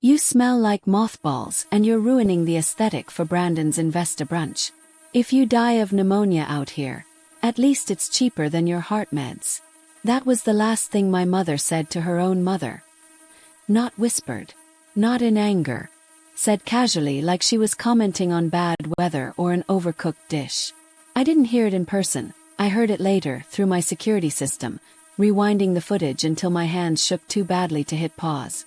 You smell like mothballs and you're ruining the aesthetic for Brandon's investor brunch. If you die of pneumonia out here, at least it's cheaper than your heart meds. That was the last thing my mother said to her own mother. Not whispered. Not in anger. Said casually, like she was commenting on bad weather or an overcooked dish. I didn't hear it in person. I heard it later, through my security system, rewinding the footage until my hands shook too badly to hit pause.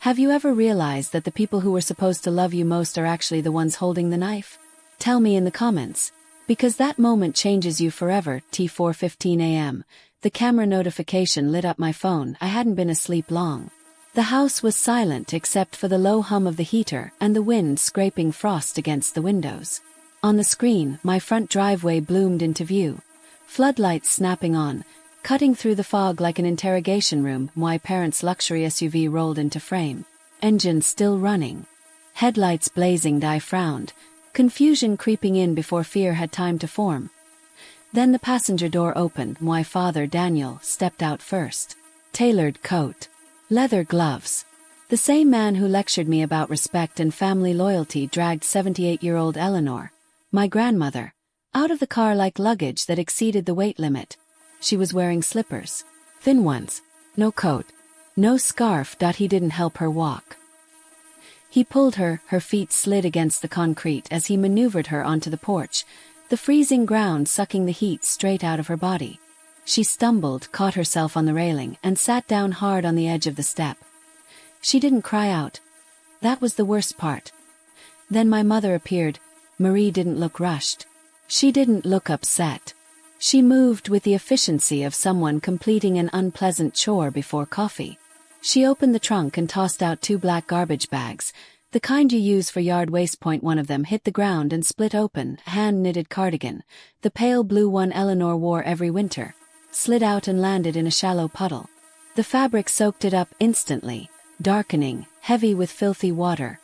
Have you ever realized that the people who were supposed to love you most are actually the ones holding the knife? Tell me in the comments. Because that moment changes you forever. T4:15 a.m. The camera notification lit up my phone. I hadn't been asleep long. The house was silent except for the low hum of the heater and the wind scraping frost against the windows. On the screen, my front driveway bloomed into view. Floodlights snapping on, cutting through the fog like an interrogation room. My parents' luxury SUV rolled into frame. Engine still running. Headlights blazing. I frowned, confusion creeping in before fear had time to form. Then the passenger door opened. My father, Daniel, stepped out first. Tailored coat. Leather gloves. The same man who lectured me about respect and family loyalty dragged 78-year-old Eleanor, my grandmother, out of the car like luggage that exceeded the weight limit. She was wearing slippers. Thin ones. No coat. No scarf. He didn't help her walk. He pulled her feet slid against the concrete as he maneuvered her onto the porch, the freezing ground sucking the heat straight out of her body. She stumbled, caught herself on the railing, and sat down hard on the edge of the step. She didn't cry out. That was the worst part. Then my mother appeared. Marie didn't look rushed. She didn't look upset. She moved with the efficiency of someone completing an unpleasant chore before coffee. She opened the trunk and tossed out 2 black garbage bags, the kind you use for yard waste. One of them hit the ground and split open. A hand-knitted cardigan, the pale blue one Eleanor wore every winter, slid out and landed in a shallow puddle. The fabric soaked it up instantly, darkening, heavy with filthy water.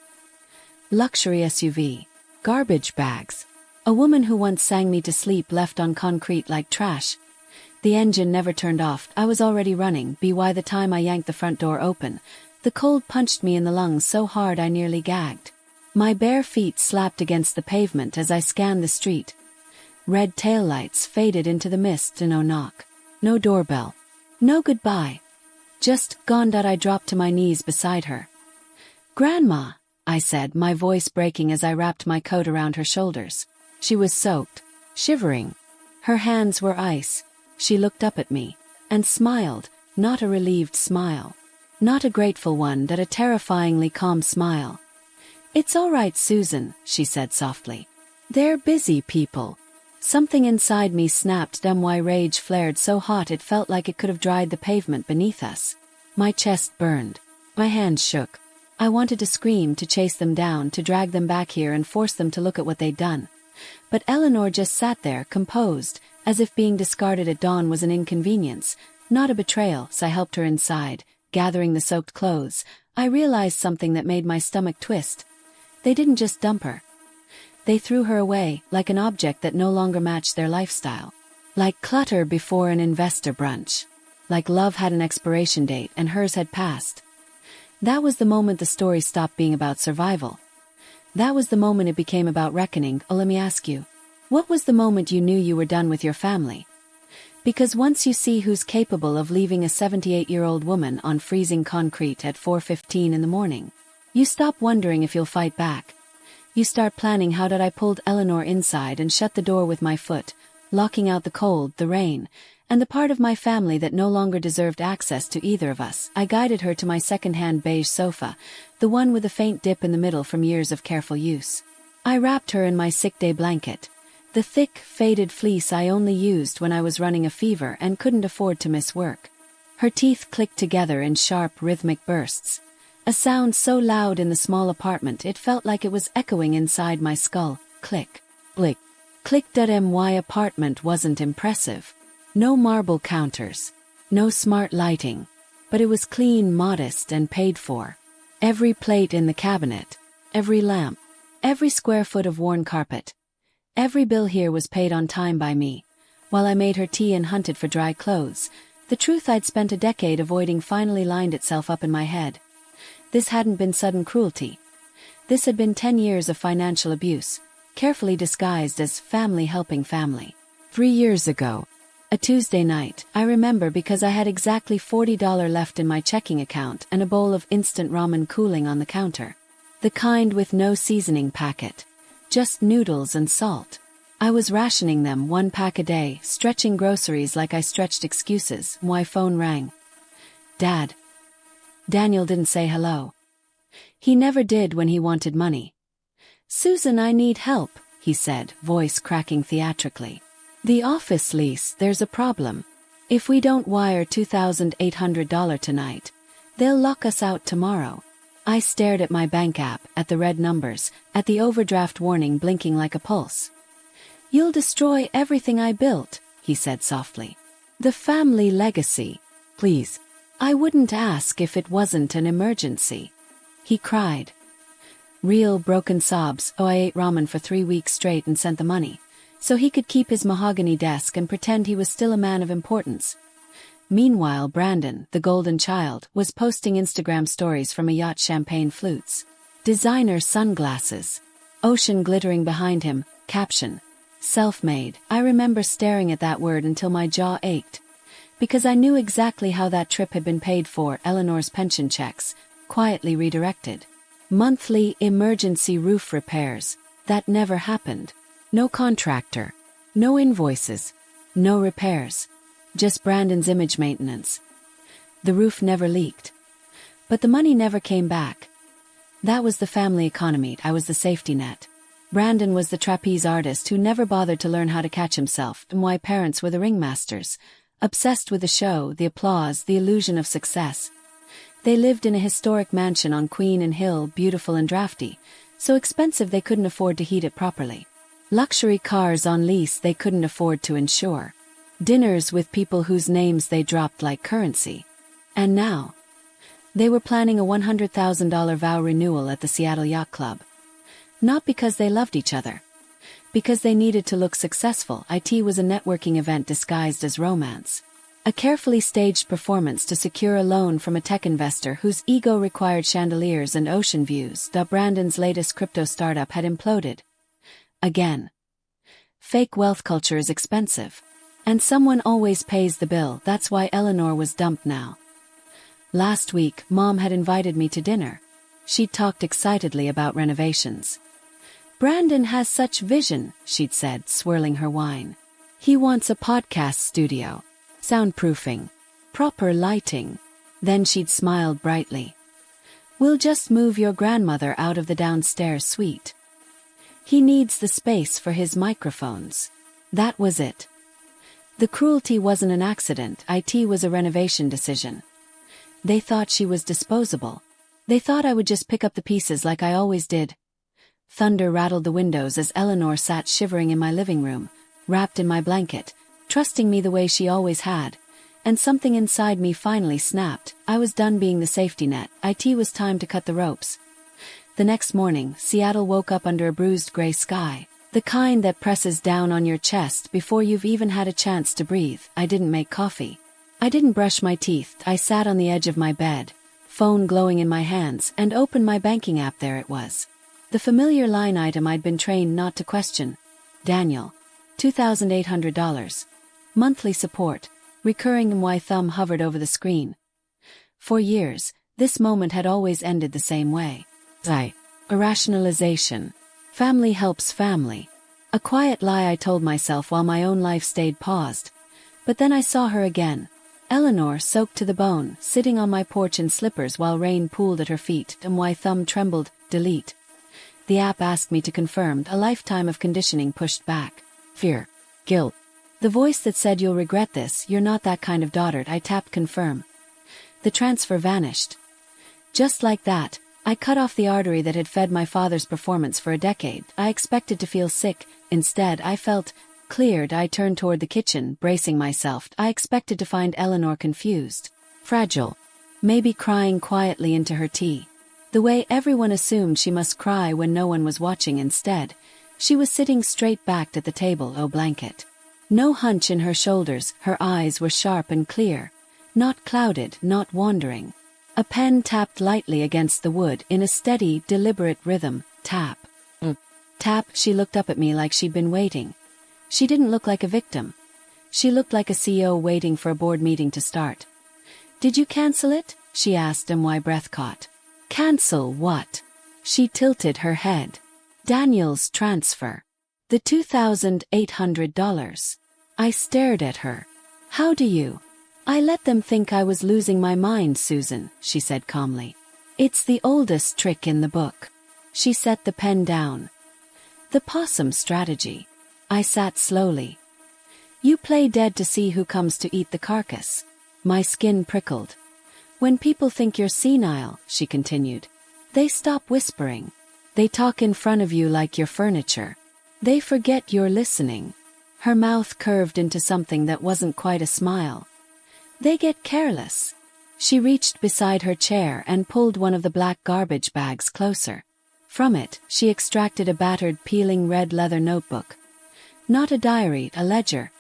Luxury SUV. Garbage bags. A woman who once sang me to sleep left on concrete like trash. The engine never turned off. I was already running. By the time I yanked the front door open, the cold punched me in the lungs so hard I nearly gagged. My bare feet slapped against the pavement as I scanned the street. Red taillights faded into the mist. No knock. No doorbell. No goodbye. Just gone. I dropped to my knees beside her. "Grandma," I said, my voice breaking as I wrapped my coat around her shoulders. She was soaked, shivering. Her hands were ice. She looked up at me and smiled, not a relieved smile. Not a grateful one, a terrifyingly calm smile. "It's all right, Susan," she said softly. "They're busy people." Something inside me snapped. My rage flared so hot it felt like it could have dried the pavement beneath us. My chest burned. My hands shook. I wanted to scream, to chase them down, to drag them back here and force them to look at what they'd done. But Eleanor just sat there, composed, as if being discarded at dawn was an inconvenience, not a betrayal. So I helped her inside, gathering the soaked clothes. I realized something that made my stomach twist. They didn't just dump her. They threw her away, like an object that no longer matched their lifestyle. Like clutter before an investor brunch. Like love had an expiration date and hers had passed. That was the moment the story stopped being about survival. That was the moment it became about reckoning. Let me ask you. What was the moment you knew you were done with your family? Because once you see who's capable of leaving a 78-year-old woman on freezing concrete at 4:15 in the morning, you stop wondering if you'll fight back. You start planning. How did I pull Eleanor inside and shut the door with my foot, locking out the cold, the rain, and the part of my family that no longer deserved access to either of us. I guided her to my second-hand beige sofa, the one with a faint dip in the middle from years of careful use. I wrapped her in my sick day blanket, the thick, faded fleece I only used when I was running a fever and couldn't afford to miss work. Her teeth clicked together in sharp, rhythmic bursts, a sound so loud in the small apartment it felt like it was echoing inside my skull. Click, blick, click. My apartment wasn't impressive. No marble counters, no smart lighting, but it was clean, modest, and paid for. Every plate in the cabinet, every lamp, every square foot of worn carpet, every bill here was paid on time by me, while I made her tea and hunted for dry clothes. The truth I'd spent a decade avoiding finally lined itself up in my head. This hadn't been sudden cruelty. This had been 10 years of financial abuse, carefully disguised as family helping family. 3 years ago, a Tuesday night, I remember because I had exactly $40 left in my checking account and a bowl of instant ramen cooling on the counter. The kind with no seasoning packet. Just noodles and salt. I was rationing them 1 pack a day, stretching groceries like I stretched excuses. My phone rang. Dad. Daniel didn't say hello. He never did when he wanted money. Susan, I need help, he said, voice cracking theatrically. The office lease, there's a problem. If we don't wire $2,800 tonight, they'll lock us out tomorrow. I stared at my bank app, at the red numbers, at the overdraft warning blinking like a pulse. You'll destroy everything I built, he said softly. The family legacy. Please. I wouldn't ask if it wasn't an emergency. He cried. Real broken sobs. I ate ramen for 3 weeks straight and sent the money, so he could keep his mahogany desk and pretend he was still a man of importance. Meanwhile, Brandon, the golden child, was posting Instagram stories from a yacht, champagne flutes, designer sunglasses, ocean glittering behind him, caption, self-made. I remember staring at that word until my jaw ached, because I knew exactly how that trip had been paid for. Eleanor's pension checks, quietly redirected. Monthly emergency roof repairs. That never happened. No contractor. No invoices. No repairs. Just Brandon's image maintenance. The roof never leaked. But the money never came back. That was the family economy. I was the safety net. Brandon was the trapeze artist who never bothered to learn how to catch himself, and my parents were the ringmasters, obsessed with the show, the applause, the illusion of success. They lived in a historic mansion on Queen and Hill, beautiful and drafty, so expensive they couldn't afford to heat it properly. Luxury cars on lease they couldn't afford to insure. Dinners with people whose names they dropped like currency. And now, they were planning a $100,000 vow renewal at the Seattle Yacht Club. Not because they loved each other. Because they needed to look successful. It was a networking event disguised as romance. A carefully staged performance to secure a loan from a tech investor whose ego required chandeliers and ocean views. Brandon's latest crypto startup had imploded. Again. Fake wealth culture is expensive. And someone always pays the bill. That's why Eleanor was dumped now. Last week, Mom had invited me to dinner. She'd talked excitedly about renovations. Brandon has such vision, she'd said, swirling her wine. He wants a podcast studio. Soundproofing. Proper lighting. Then she'd smiled brightly. We'll just move your grandmother out of the downstairs suite. He needs the space for his microphones. That was it. The cruelty wasn't an accident. It was a renovation decision. They thought she was disposable. They thought I would just pick up the pieces like I always did. Thunder rattled the windows as Eleanor sat shivering in my living room, wrapped in my blanket, trusting me the way she always had, and something inside me finally snapped. I was done being the safety net. It was time to cut the ropes. The next morning, Seattle woke up under a bruised gray sky, the kind that presses down on your chest before you've even had a chance to breathe. I didn't make coffee. I didn't brush my teeth. I sat on the edge of my bed, phone glowing in my hands, and opened my banking app. There it was. The familiar line item I'd been trained not to question. Daniel. $2,800. Monthly support. Recurring. My thumb hovered over the screen. For years, this moment had always ended the same way. A rationalization. Family helps family. A quiet lie I told myself while my own life stayed paused. But then I saw her again. Eleanor, soaked to the bone, sitting on my porch in slippers while rain pooled at her feet, and my thumb trembled. Delete. The app asked me to confirm. A lifetime of conditioning pushed back. Fear. Guilt. The voice that said, you'll regret this, you're not that kind of daughter. I tapped confirm. The transfer vanished. Just like that, I cut off the artery that had fed my father's performance for a decade. I expected to feel sick. Instead, I felt cleared. I turned toward the kitchen, bracing myself. I expected to find Eleanor confused, fragile, maybe crying quietly into her tea. The way everyone assumed she must cry when no one was watching. Instead, she was sitting straight backed at the table. Blanket. No hunch in her shoulders. Her eyes were sharp and clear. Not clouded, not wandering. A pen tapped lightly against the wood in a steady, deliberate rhythm. Tap. Tap. She looked up at me like she'd been waiting. She didn't look like a victim. She looked like a CEO waiting for a board meeting to start. Did you cancel it? She asked, and my breath caught. Cancel what? She tilted her head. Daniel's transfer. The $2,800. I stared at her. How do you? I let them think I was losing my mind, Susan, she said calmly. It's the oldest trick in the book. She set the pen down. The possum strategy. I sat slowly. You play dead to see who comes to eat the carcass. My skin prickled. When people think you're senile, she continued, they stop whispering. They talk in front of you like you're furniture. They forget you're listening. Her mouth curved into something that wasn't quite a smile. They get careless. She reached beside her chair and pulled one of the black garbage bags closer. From it, she extracted a battered, peeling red leather notebook. Not a diary, a ledger.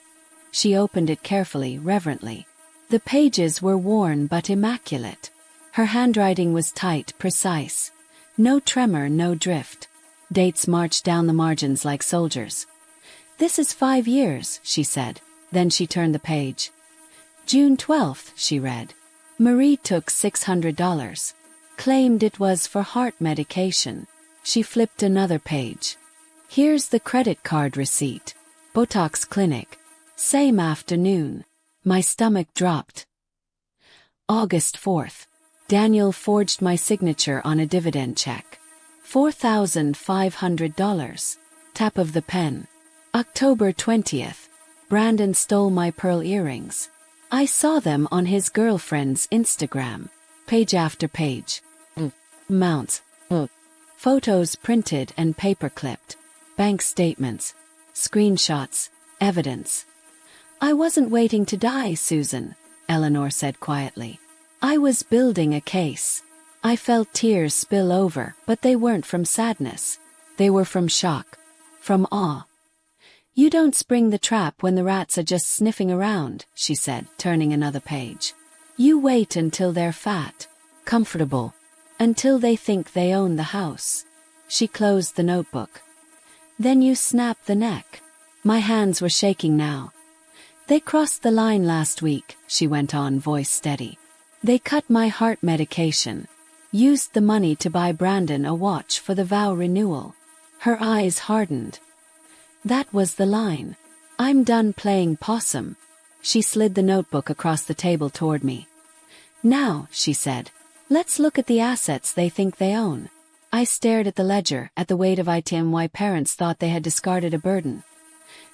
She opened it carefully, reverently. The pages were worn but immaculate. Her handwriting was tight, precise. No tremor, no drift. Dates marched down the margins like soldiers. This is 5 years, she said. Then she turned the page. June 12th, she read. Marie took $600. Claimed it was for heart medication. She flipped another page. Here's the credit card receipt. Botox clinic. Same afternoon. My stomach dropped. August 4th. Daniel forged my signature on a dividend check. $4,500. Tap of the pen. October 20th. Brandon stole my pearl earrings. I saw them on his girlfriend's Instagram. Page after page. Mounts. Photos printed and paper-clipped. Bank statements. Screenshots. Evidence. I wasn't waiting to die, Susan, Eleanor said quietly. I was building a case. I felt tears spill over, but they weren't from sadness. They were from shock. From awe. You don't spring the trap when the rats are just sniffing around, she said, turning another page. You wait until they're fat, comfortable, until they think they own the house. She closed the notebook. Then you snap the neck. My hands were shaking now. They crossed the line last week, she went on, voice steady. They cut my heart medication. Used the money to buy Brandon a watch for the vow renewal. Her eyes hardened. That was the line. I'm done playing possum. She slid the notebook across the table toward me. Now, she said, let's look at the assets they think they own. I stared at the ledger, at the weight of items my parents thought they had discarded a burden.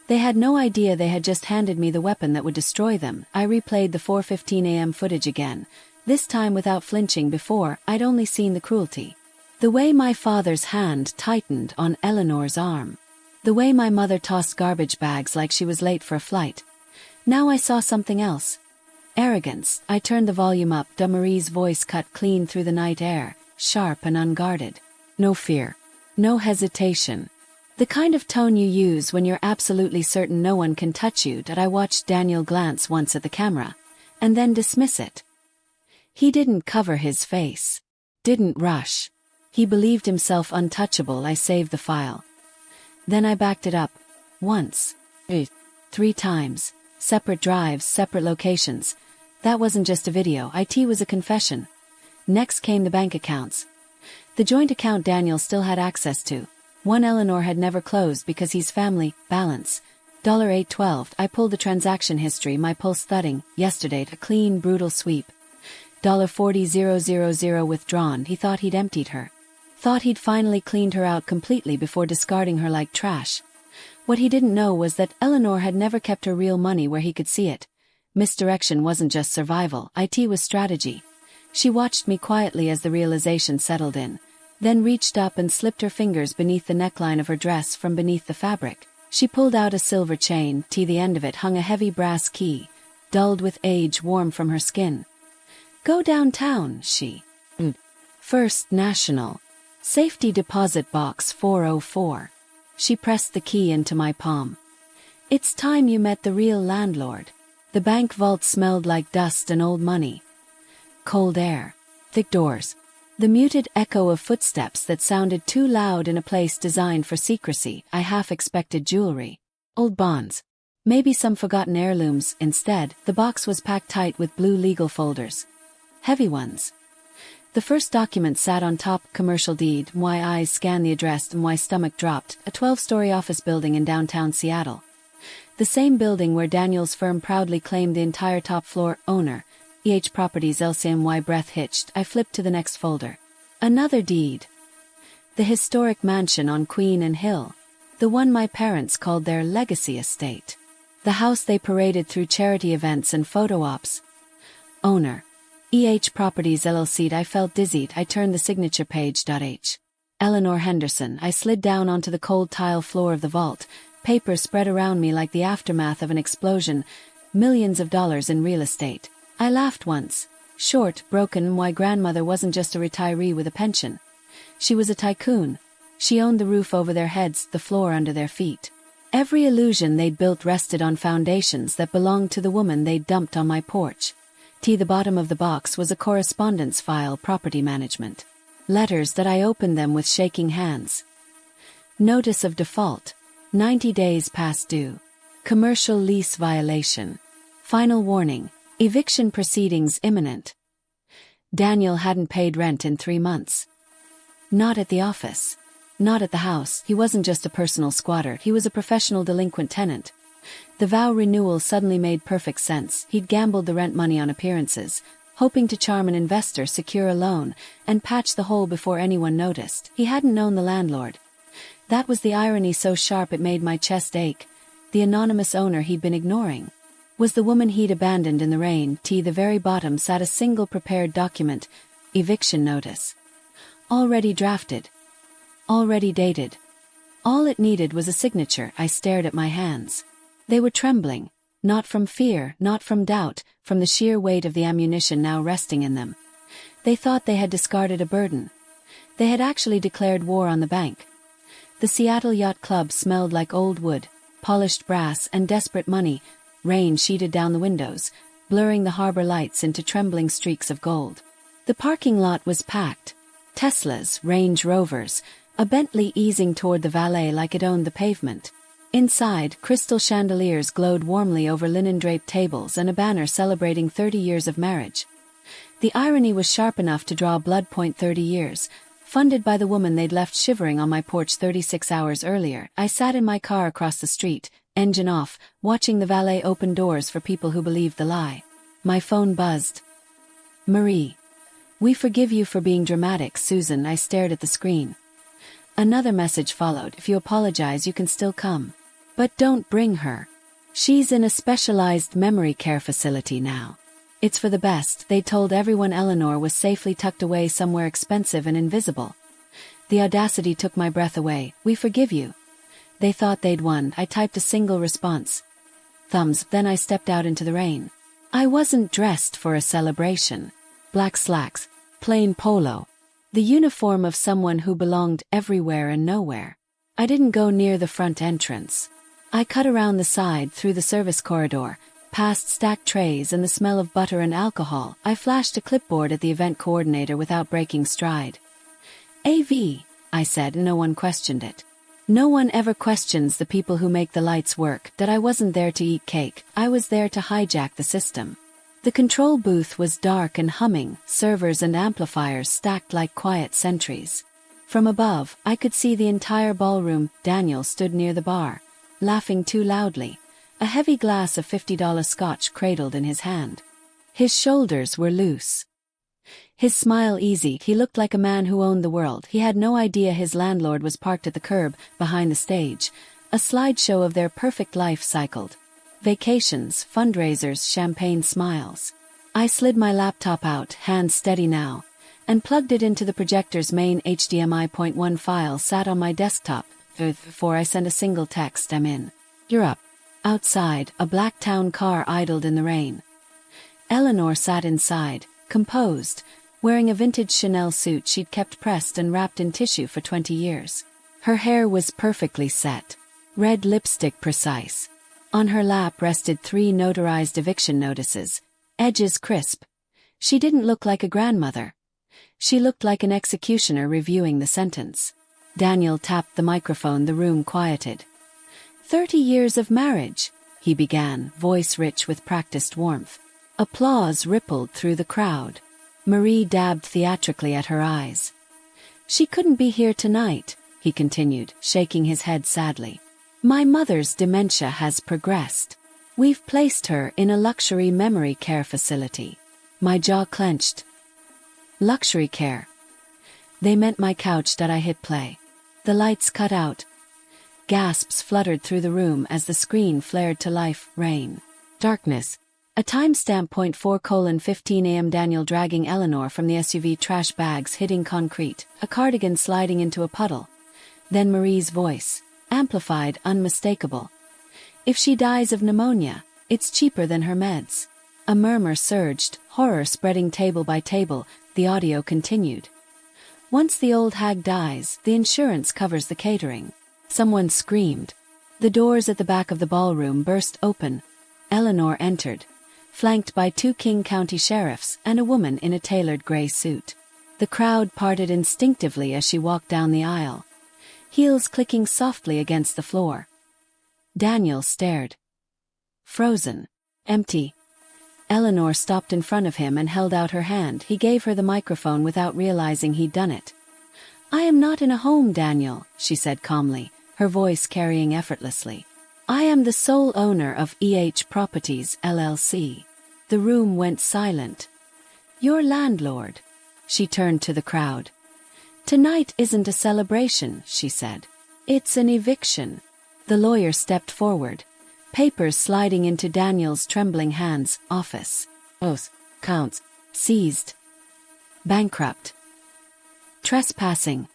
They had no idea they had just handed me the weapon that would destroy them. I replayed the 4:15 a.m. footage again, this time without flinching. Before, I'd only seen the cruelty. The way my father's hand tightened on Eleanor's arm. The way my mother tossed garbage bags like she was late for a flight. Now I saw something else. Arrogance. I turned the volume up. Marie's voice cut clean through the night air, sharp and unguarded. No fear. No hesitation. The kind of tone you use when you're absolutely certain no one can touch you. I watched Daniel glance once at the camera, and then dismiss it. He didn't cover his face. Didn't rush. He believed himself untouchable. I saved the file. Then I backed it up. Once. 3 times. Separate drives, separate locations. That wasn't just a video. It was a confession. Next came the bank accounts. The joint account Daniel still had access to. One Eleanor had never closed because he's family. Balance. $812. I pulled the transaction history, my pulse thudding. Yesterday, a clean, brutal sweep. $40,000 withdrawn. He thought he'd emptied her. Thought he'd finally cleaned her out completely before discarding her like trash. What he didn't know was that Eleanor had never kept her real money where he could see it. Misdirection wasn't just survival. It was strategy. She watched me quietly as the realization settled in, then reached up and slipped her fingers beneath the neckline of her dress from beneath the fabric. She pulled out a silver chain. The end of it hung a heavy brass key, dulled with age, warm from her skin. Go downtown, she. First National. Safety Deposit Box 404. She pressed the key into my palm. It's time you met the real landlord. The bank vault smelled like dust and old money. Cold air. thick doors. The muted echo of footsteps that sounded too loud in a place designed for secrecy. I half expected jewelry. Old bonds. Maybe some forgotten heirlooms. Instead, the box was packed tight with blue legal folders. Heavy ones. The first document sat on top, commercial deed. My eyes scanned the address and my stomach dropped. A 12-story office building in downtown Seattle. The same building where Daniel's firm proudly claimed the entire top floor. Owner, EH Properties LCMY. Breath hitched. I flipped to the next folder. Another deed. The historic mansion on Queen and Hill. The one my parents called their legacy estate. The house they paraded through charity events and photo ops. Owner, EH Properties LLC. I felt dizzied. I turned the signature page. H. Eleanor Henderson. I slid down onto the cold tile floor of the vault. Paper spread around me like the aftermath of an explosion. Millions of dollars in real estate. I laughed once. Short, broken. My grandmother wasn't just a retiree with a pension. She was a tycoon. She owned the roof over their heads, the floor under their feet. Every illusion they'd built rested on foundations that belonged to the woman they'd dumped on my porch. The bottom of the box was a correspondence file. Property management. Letters that I opened them with shaking hands. Notice of default. 90 days past due. Commercial lease violation. Final warning. Eviction proceedings imminent. Daniel hadn't paid rent in 3 months. Not at the office. Not at the house. He wasn't just a personal squatter, he was a professional delinquent tenant. The vow renewal suddenly made perfect sense. He'd gambled the rent money on appearances, hoping to charm an investor, secure a loan, and patch the hole before anyone noticed. He hadn't known the landlord. That was the irony, so sharp it made my chest ache. The anonymous owner he'd been ignoring was the woman he'd abandoned in the rain. The very bottom sat a single prepared document. Eviction notice. Already drafted. Already dated. All it needed was a signature. I stared at my hands. They were trembling. Not from fear, not from doubt, from the sheer weight of the ammunition now resting in them. They thought they had discarded a burden. They had actually declared war on the bank. The Seattle Yacht Club smelled like old wood, polished brass, and desperate money. Rain sheeted down the windows, blurring the harbor lights into trembling streaks of gold. The parking lot was packed. Teslas, Range Rovers, a Bentley easing toward the valet like it owned the pavement. Inside, crystal chandeliers glowed warmly over linen-draped tables and a banner celebrating 30 years of marriage. The irony was sharp enough to draw blood. 30 years, funded by the woman they'd left shivering on my porch 36 hours earlier. I sat in my car across the street, engine off, watching the valet open doors for people who believed the lie. My phone buzzed. Marie. We forgive you for being dramatic, Susan. I stared at the screen. Another message followed. If you apologize, you can still come. But don't bring her. She's in a specialized memory care facility now. It's for the best. They told everyone Eleanor was safely tucked away somewhere expensive and invisible. The audacity took my breath away. We forgive you. They thought they'd won. I typed a single response. Thumbs. Then I stepped out into the rain. I wasn't dressed for a celebration. Black slacks. Plain polo. The uniform of someone who belonged everywhere and nowhere. I didn't go near the front entrance. I cut around the side, through the service corridor, past stacked trays and the smell of butter and alcohol. I flashed a clipboard at the event coordinator without breaking stride. AV, I said, and no one questioned it. No one ever questions the people who make the lights work. That I wasn't there to eat cake, I was there to hijack the system. The control booth was dark and humming, servers and amplifiers stacked like quiet sentries. From above, I could see the entire ballroom. Daniel stood near the bar, laughing too loudly, a heavy glass of $50 scotch cradled in his hand. His shoulders were loose. His smile easy. He looked like a man who owned the world. He had no idea his landlord was parked at the curb, behind the stage, a slideshow of their perfect life cycled. Vacations, fundraisers, champagne smiles. I slid my laptop out, hands steady now, and plugged it into the projector's main HDMI. 1 file sat on my desktop. Before I sent a single text, I'm in. You're up. Outside, a black town car idled in the rain. Eleanor sat inside, composed, wearing a vintage Chanel suit she'd kept pressed and wrapped in tissue for 20 years. Her hair was perfectly set. Red lipstick precise. On her lap rested 3 notarized eviction notices, edges crisp. She didn't look like a grandmother. She looked like an executioner reviewing the sentence. Daniel tapped the microphone. The room quieted. 30 years of marriage, he began, voice rich with practiced warmth. Applause rippled through the crowd. Marie dabbed theatrically at her eyes. She couldn't be here tonight, he continued, shaking his head sadly. My mother's dementia has progressed. We've placed her in a luxury memory care facility. My jaw clenched. Luxury care. They meant my couch that I hit play. The lights cut out. Gasps fluttered through the room as the screen flared to life. Rain. Darkness. A timestamp. 4:15 a.m. Daniel dragging Eleanor from the SUV. Trash bags hitting concrete. A cardigan sliding into a puddle. Then Marie's voice. Amplified, unmistakable. If she dies of pneumonia, it's cheaper than her meds. A murmur surged, horror spreading table by table. The audio continued. Once the old hag dies, the insurance covers the catering. Someone screamed. The doors at the back of the ballroom burst open. Eleanor entered, flanked by 2 King County sheriffs and a woman in a tailored gray suit. The crowd parted instinctively as she walked down the aisle, heels clicking softly against the floor. Daniel stared. Frozen. Empty. Eleanor stopped in front of him and held out her hand. He gave her the microphone without realizing he'd done it. I am not in a home, Daniel, she said calmly, her voice carrying effortlessly. I am the sole owner of EH Properties, LLC. The room went silent. Your landlord. She turned to the crowd. Tonight isn't a celebration, she said. It's an eviction. The lawyer stepped forward, papers sliding into Daniel's trembling hands. Office. Oath. Counts. Seized. Bankrupt. Trespassing.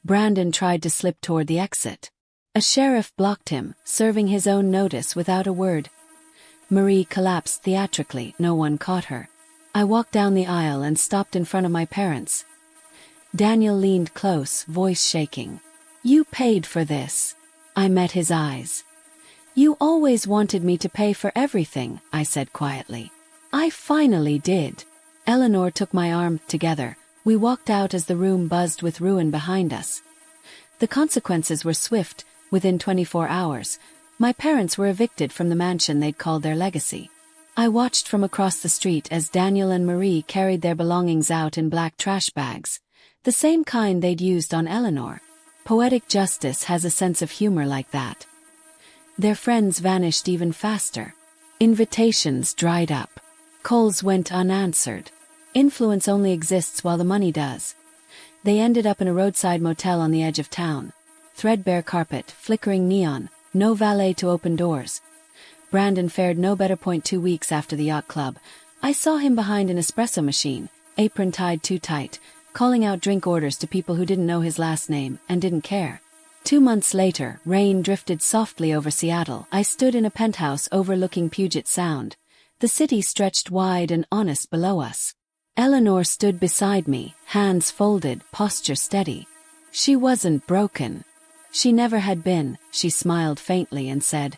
Brandon tried to slip toward the exit. A sheriff blocked him, serving his own notice without a word. Marie collapsed theatrically. No one caught her. I walked down the aisle and stopped in front of my parents. Daniel leaned close, voice shaking. You paid for this. I met his eyes. You always wanted me to pay for everything, I said quietly. I finally did. Eleanor took my arm. Together, we walked out as the room buzzed with ruin behind us. The consequences were swift. Within 24 hours, my parents were evicted from the mansion they'd called their legacy. I watched from across the street as Daniel and Marie carried their belongings out in black trash bags, the same kind they'd used on Eleanor. Poetic justice has a sense of humor like that. Their friends vanished even faster. Invitations dried up. Calls went unanswered. Influence only exists while the money does. They ended up in a roadside motel on the edge of town. Threadbare carpet, flickering neon, no valet to open doors. Brandon fared no better. 2 weeks after the yacht club, I saw him behind an espresso machine, apron tied too tight, calling out drink orders to people who didn't know his last name and didn't care. 2 months later, rain drifted softly over Seattle. I stood in a penthouse overlooking Puget Sound. The city stretched wide and honest below us. Eleanor stood beside me, hands folded, posture steady. She wasn't broken. She never had been. She smiled faintly and said,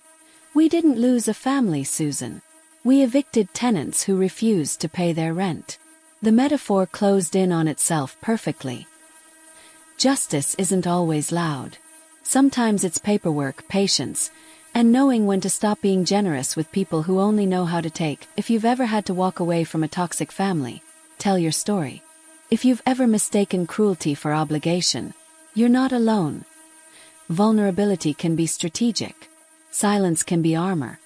We didn't lose a family, Susan. We evicted tenants who refused to pay their rent. The metaphor closed in on itself perfectly. Justice isn't always loud. Sometimes it's paperwork, patience, and knowing when to stop being generous with people who only know how to take. If you've ever had to walk away from a toxic family, tell your story. If you've ever mistaken cruelty for obligation, you're not alone. Vulnerability can be strategic. Silence can be armor.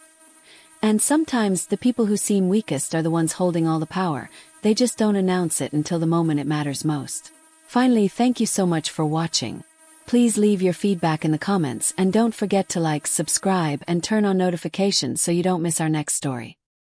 And sometimes the people who seem weakest are the ones holding all the power. They just don't announce it until the moment it matters most. Finally, thank you so much for watching. Please leave your feedback in the comments and don't forget to like, subscribe, and turn on notifications so you don't miss our next story.